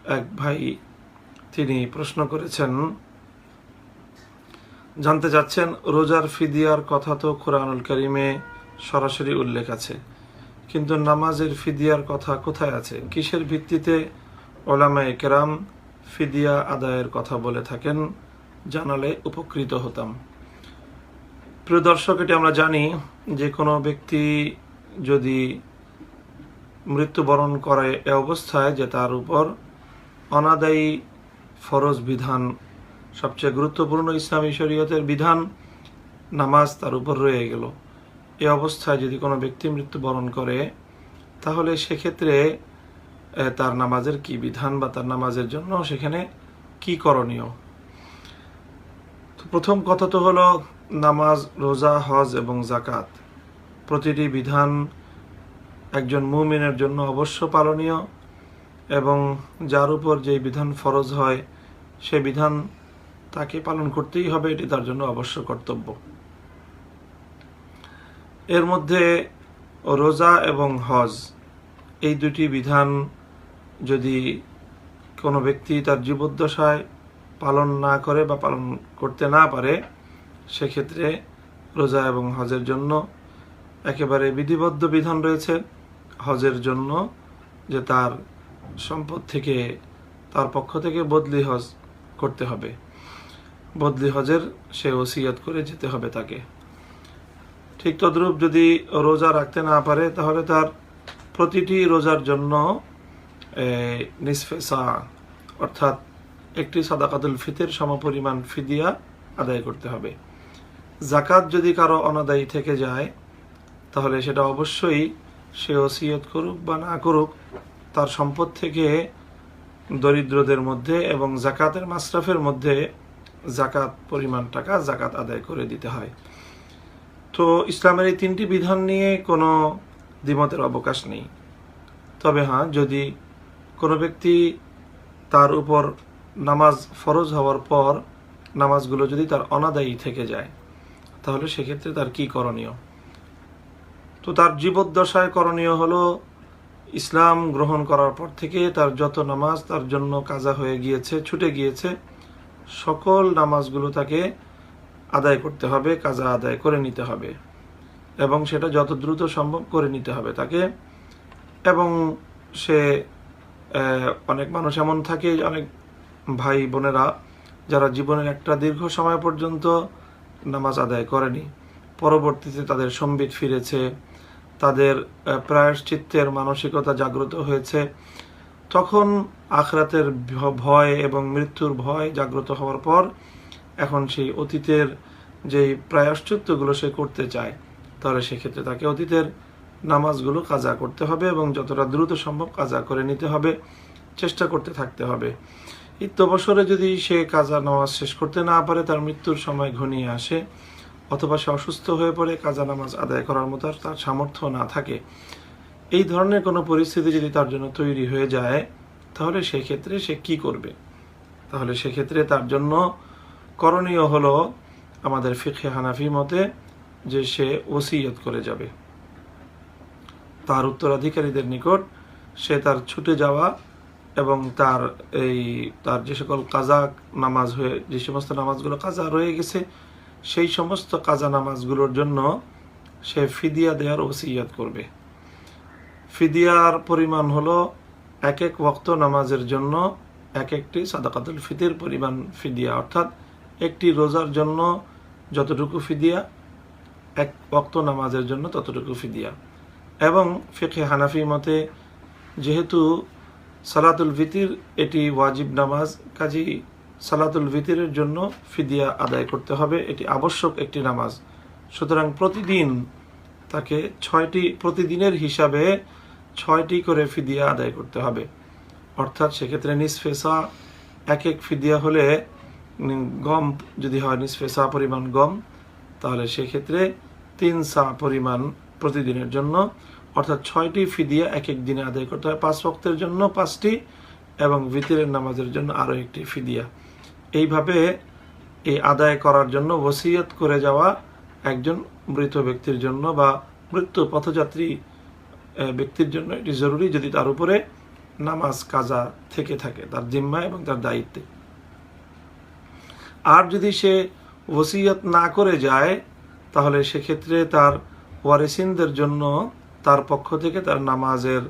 এক ভাই তিনি প্রশ্ন করেছেন, জানতে চাচ্ছেন রোজার ফিদিয়ার কথা তো কোরআনুল কারীমে সরাসরি উল্লেখ আছে, কিন্তু নামাজের ফিদিয়ার কথা কোথায় আছে? কিসের ভিত্তিতে উলামায়ে কেরাম ফিদিয়া আদায়ের কথা বলে থাকেন? জানালে উপকৃত হতাম। প্রিয় দর্শক, এটি আমরা জানি যে কোনো ব্যক্তি যদি মৃত্যুবরণ করে এ অবস্থায় যে তার উপর অনাদায়ী ফরজ বিধান, সবচেয়ে গুরুত্বপূর্ণ ইসলামী শরীয়তের বিধান নামাজ তার উপর রয়ে গেল, এ অবস্থায় যদি কোনো ব্যক্তি মৃত্যুবরণ করে তাহলে সেক্ষেত্রে তার নামাজের কি বিধান বা তার নামাজের জন্য সেখানে কি করণীয়? তো প্রথম কথা তো হলো নামাজ, রোজা, হজ এবং যাকাত প্রতিটি বিধান একজন মুমিনের জন্য অবশ্য পালনীয়, এবং যার উপর যে বিধান ফরজ হয় সে বিধান তাকে পালন করতেই হবে, এটি তার জন্য অবশ্য কর্তব্য। এর মধ্যে রোজা এবং হজ এই দুটি বিধান যদি কোনো ব্যক্তি তার জীবদ্দশায় পালন না করে বা পালন করতে না পারে, সেক্ষেত্রে রোজা এবং হজের জন্য একেবারে বিধিবদ্ধ বিধান রয়েছে। হজের জন্য যে তার সম্পদ থেকে তার পক্ষ থেকে বদলি হজ করতে হবে, বদলি হজের সে ওসিয়ত করে যেতে হবে তাকে। ঠিক তদ্রূপ যদি রোজা রাখতে না পারে তাহলে তার প্রতিটি রোজার জন্য নিসফে সা অর্থাৎ একটি সাদাকাতুল ফিতর সমপরিমাণ ফিদিয়া আদায় করতে হবে। যাকাত যদি কারো অনাদায়ী থেকে যায় তাহলে সেটা অবশ্যই সে ওসিয়ত করুক বা না করুক, তার সম্পদ থেকে দরিদ্রদের মধ্যে এবং যাকাতের মাসরাফের মধ্যে যাকাত পরিমাণ টাকা যাকাত আদায় করে দিতে হয়। তো ইসলামের এই তিনটি বিধান নিয়ে কোনো দ্বিমতের অবকাশ নেই। তবে হ্যাঁ, যদি কোনো ব্যক্তি তার উপর নামাজ ফরজ হওয়ার পর নামাজগুলো যদি তার অনাদায়ী থেকে যায় তাহলে সেক্ষেত্রে তার কি করণীয়? তো তার জীবদ্দশায় করণীয় হলো ইসলাম গ্রহণ করার পর থেকে তার যত নামাজ তার জন্য কাজা হয়ে গিয়েছে, ছুটে গিয়েছে, সকল নামাজগুলো তাকে আদায় করতে হবে, কাজা আদায় করে নিতে হবে, এবং সেটা যত দ্রুত সম্ভব করে নিতে হবে তাকে। এবং সে অনেক মানুষ এমন থাকে, অনেক ভাই বোনেরা যারা জীবনের একটা দীর্ঘ সময় পর্যন্ত নামাজ আদায় করেনি, পরবর্তীতে তাদের সম্বিত ফিরেছে, তাদের প্রায়শ্চিত্তের মানসিকতা জাগ্রত হয়েছে, তখন আখিরাতের ভয় এবং মৃত্যুর ভয় জাগ্রত হওয়ার পর এখন সেই অতীতের যেই প্রায়শ্চিত্তগুলো সে করতে চায়, তাহলে সেক্ষেত্রে তাকে অতীতের নামাজগুলো কাজা করতে হবে এবং যতটা দ্রুত সম্ভব কাজা করে নিতে হবে, চেষ্টা করতে থাকতে হবে। ইত্যবসরে যদি সে কাজা নামাজ শেষ করতে না পারে, তার মৃত্যুর সময় ঘনিয়ে আসে, অথবা সে অসুস্থ হয়ে পড়ে, কাজা নামাজ আদায় করার মতো তার সামর্থ্য না থাকে, এই ধরনের কোনো পরিস্থিতি যদি তার জন্য তৈরি হয়ে যায় তাহলে সেক্ষেত্রে সে কি করবে? তাহলে সেক্ষেত্রে তার জন্য করণীয় হলো আমাদের ফিকহে হানাফি মতে যে সে ওসিয়ত করে যাবে তার উত্তরাধিকারীদের নিকট। সে তার ছুটে যাওয়া এবং তার যে সকল কাজা নামাজ হয়ে যে সমস্ত নামাজগুলো কাজা রয়ে গেছে সেই সমস্ত কাজা নামাজগুলোর জন্য সে ফিদিয়া দেওয়ার ওসিয়ত করবে। ফিদিয়ার পরিমাণ হলো এক এক ওয়াক্ত নামাজের জন্য এক একটি সাদাকাতুল ফিতর পরিমাণ ফিদিয়া, অর্থাৎ একটি রোজার জন্য যতটুকু ফিদিয়া, এক ওয়াক্ত নামাজের জন্য ততটুকু ফিদিয়া। এবং ফিকহে হানাফি মতে যেহেতু সালাতুল ফিতর এটি ওয়াজিব নামাজ, কাজী সালাতুল ফিতরের জন্য ফিদিয়া আদায় করতে হবে, এটি আবশ্যক একটি নামাজ। সুতরাং প্রতিদিন তাকে প্রতিদিনের হিসাবে 6টি করে ফিদিয়া আদায় করতে হবে। অর্থাৎ সেক্ষেত্রে নিসফে সা, এক এক ফিদিয়া হলে গম যদি হয় নিসফে সা পরিমাণ গম, তাহলে সেক্ষেত্রে 3 সা পরিমাণ প্রতিদিনের জন্য, অর্থাৎ 6টি ফিদিয়া এক এক দিনে আদায় করতে হয়। 5 ওয়াক্তের জন্য 5টি এবং ভিতরের নামাজের জন্য আরও একটি ফিদিয়া। এইভাবে এই আদায় করার জন্য ওসিয়ত করে যাওয়া একজন মৃত ব্যক্তির জন্য বা মৃত্যু পথযাত্রী ব্যক্তির জন্য এটি জরুরি। যদি তার উপরে নামাজ কাজা থেকে থাকে তার জিম্মায় এবং তার দায়িত্বে। আর যদি সে ওসিয়ত না করে যায় তাহলে সেক্ষেত্রে তার ওয়ারিসিনদের জন্য তার পক্ষ থেকে তার নামাজের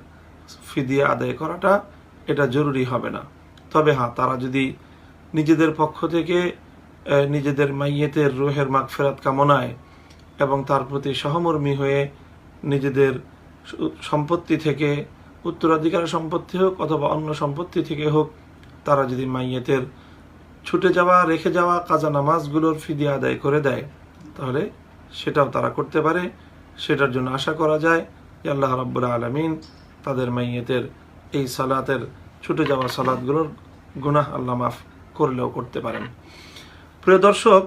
ফিদিয়া আদায় করাটা এটা জরুরি হবে না। তবে হ্যাঁ, তারা যদি নিজেদের পক্ষ থেকে নিজেদের মাইয়েতের রুহের মাগফিরাত কামনায় এবং তার প্রতি সহমর্মী হয়ে নিজেদের সম্পত্তি থেকে, উত্তরাধিকার সম্পত্তি হোক অথবা অন্য সম্পত্তি থেকে হোক, তারা যদি মাইয়েতের ছুটে যাওয়া, রেখে যাওয়া কাজা নামাজগুলোর ফিদিয়া আদায় করে দেয় তাহলে সেটাও তারা করতে পারে। সেটার জন্য আশা করা যায় যে আল্লাহ রাব্বুল আলামিন তাদের মাইয়েতের এই সালাতের ছুটে যাওয়া সালাতগুলোর গুনাহ আল্লাহ মাফ করলেও করতে পারেন। প্রিয় দর্শক,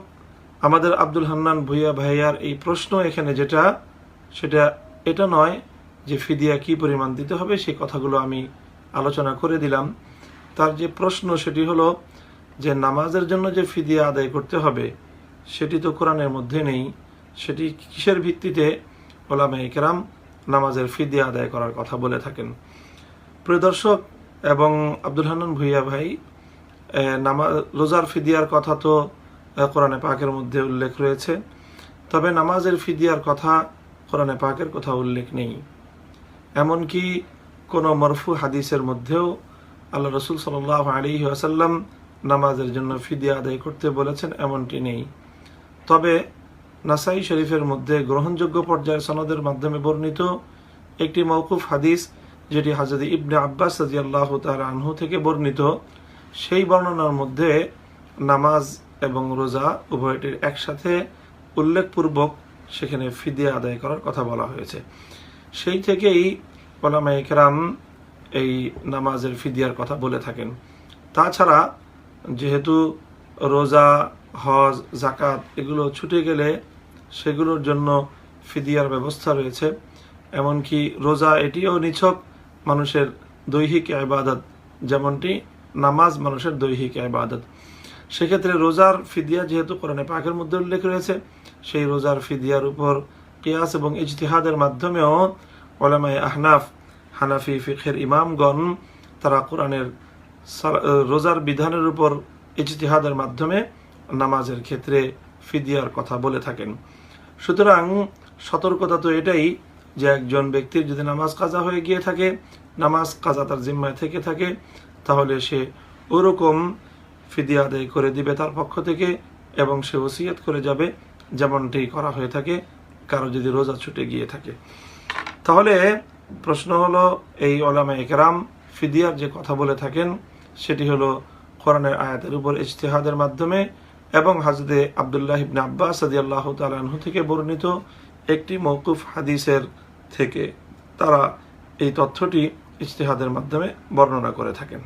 আমাদের আব্দুল হান্নান ভুইয়া ভাইয়ার এই প্রশ্ন এখানে সেটা এটা নয় যে ফিদিয়া কি পরিমাণ দিতে হবে, সেই কথাগুলো আমি আলোচনা করে দিলাম। তার যে প্রশ্ন সেটি হলো যে নামাজের জন্য যে ফিদিয়া আদায় করতে হবে সেটি তো কোরআনের মধ্যে নেই, সেটি কিসের ভিত্তিতে উলামায়ে কেরাম নামাজের ফিদিয়া আদায় করার কথা বলে থাকেন। প্রিয় দর্শক এবং আব্দুল হান্নান ভুইয়া ভাই, রোজার ফিদিয়ার কথা তো কোরআনে পাকের মধ্যে উল্লেখ রয়েছে, তবে নামাজের ফিদিয়ার কথা কোরআনে পাকের কথা উল্লেখ নেই। এমনকি কোনো মরফু হাদিসের মধ্যেও আল্লাহ রসুল সাল্লাল্লাহু আলাইহি ওয়াসাল্লাম নামাজের জন্য ফিদিয়া আদায় করতে বলেছেন এমনটি নেই। তবে নাসাই শরীফের মধ্যে গ্রহণযোগ্য পর্যায়ের সনদের মাধ্যমে বর্ণিত একটি মওকুফ হাদিস, যেটি হযরত ইবনে আব্বাস রাদিয়াল্লাহু তাআলা আনহু থেকে বর্ণিত, সেই বর্ণনার মধ্যে নামাজ এবং রোজা উভয়টির একসাথে উল্লেখপূর্বক সেখানে ফিদিয়া আদায় করার কথা বলা হয়েছে। সেই থেকেই উলামায়ে কেরাম এই নামাজের ফিদিয়ার কথা বলে থাকেন। তাছাড়া যেহেতু রোজা, হজ, জাকাত এগুলো ছুটে গেলে সেগুলোর জন্য ফিদিয়ার ব্যবস্থা রয়েছে। এমনকি রোজা এটিও নিছক মানুষের দৈহিক ইবাদত, যেমনটি নামাজ মানুষের দৈহিক ইবাদত। সেক্ষেত্রে রোজার ফিদিয়া যেহেতু কোরআনে পাকের মধ্যে উল্লেখ রয়েছে, সেই রোজার ফিদিয়ার উপর কিয়াস এবং ইজতিহাদের মাধ্যমেও উলামায়ে আহনাফ, হানাফি ফিকহের ইমামগণ তারা কোরআনের রোজার বিধানের উপর ইজতিহাদের মাধ্যমে নামাজের ক্ষেত্রে ফিদিয়ার কথা বলে থাকেন। সুতরাং সতর্কতা তো এটাই যে একজন ব্যক্তির যদি নামাজ কাজা হয়ে গিয়ে থাকে, নামাজ কাজা তার জিম্মায় থেকে থাকে, তাহলে সে ওরকম ফিদিয়া আদায় করে দিবে তার পক্ষ থেকে এবং সে ওসিয়ত করে যাবে যেমনটি করা হয়ে থাকে কারো যদি রোজা ছুটে গিয়ে থাকে। তাহলে প্রশ্ন হলো, এই উলামায়ে কেরাম ফিদিয়ার যে কথা বলে থাকেন সেটি হলো কোরআনের আয়াতের উপর ইজতিহাদের মাধ্যমে এবং হযরত আব্দুল্লাহ ইবনে আব্বাস রাদিয়াল্লাহু তাআলা আনহু থেকে বর্ণিত একটি মওকুফ হাদিসের থেকে তারা এই তথ্যটি ইজতিহাদের মাধ্যমে বর্ণনা করে থাকেন।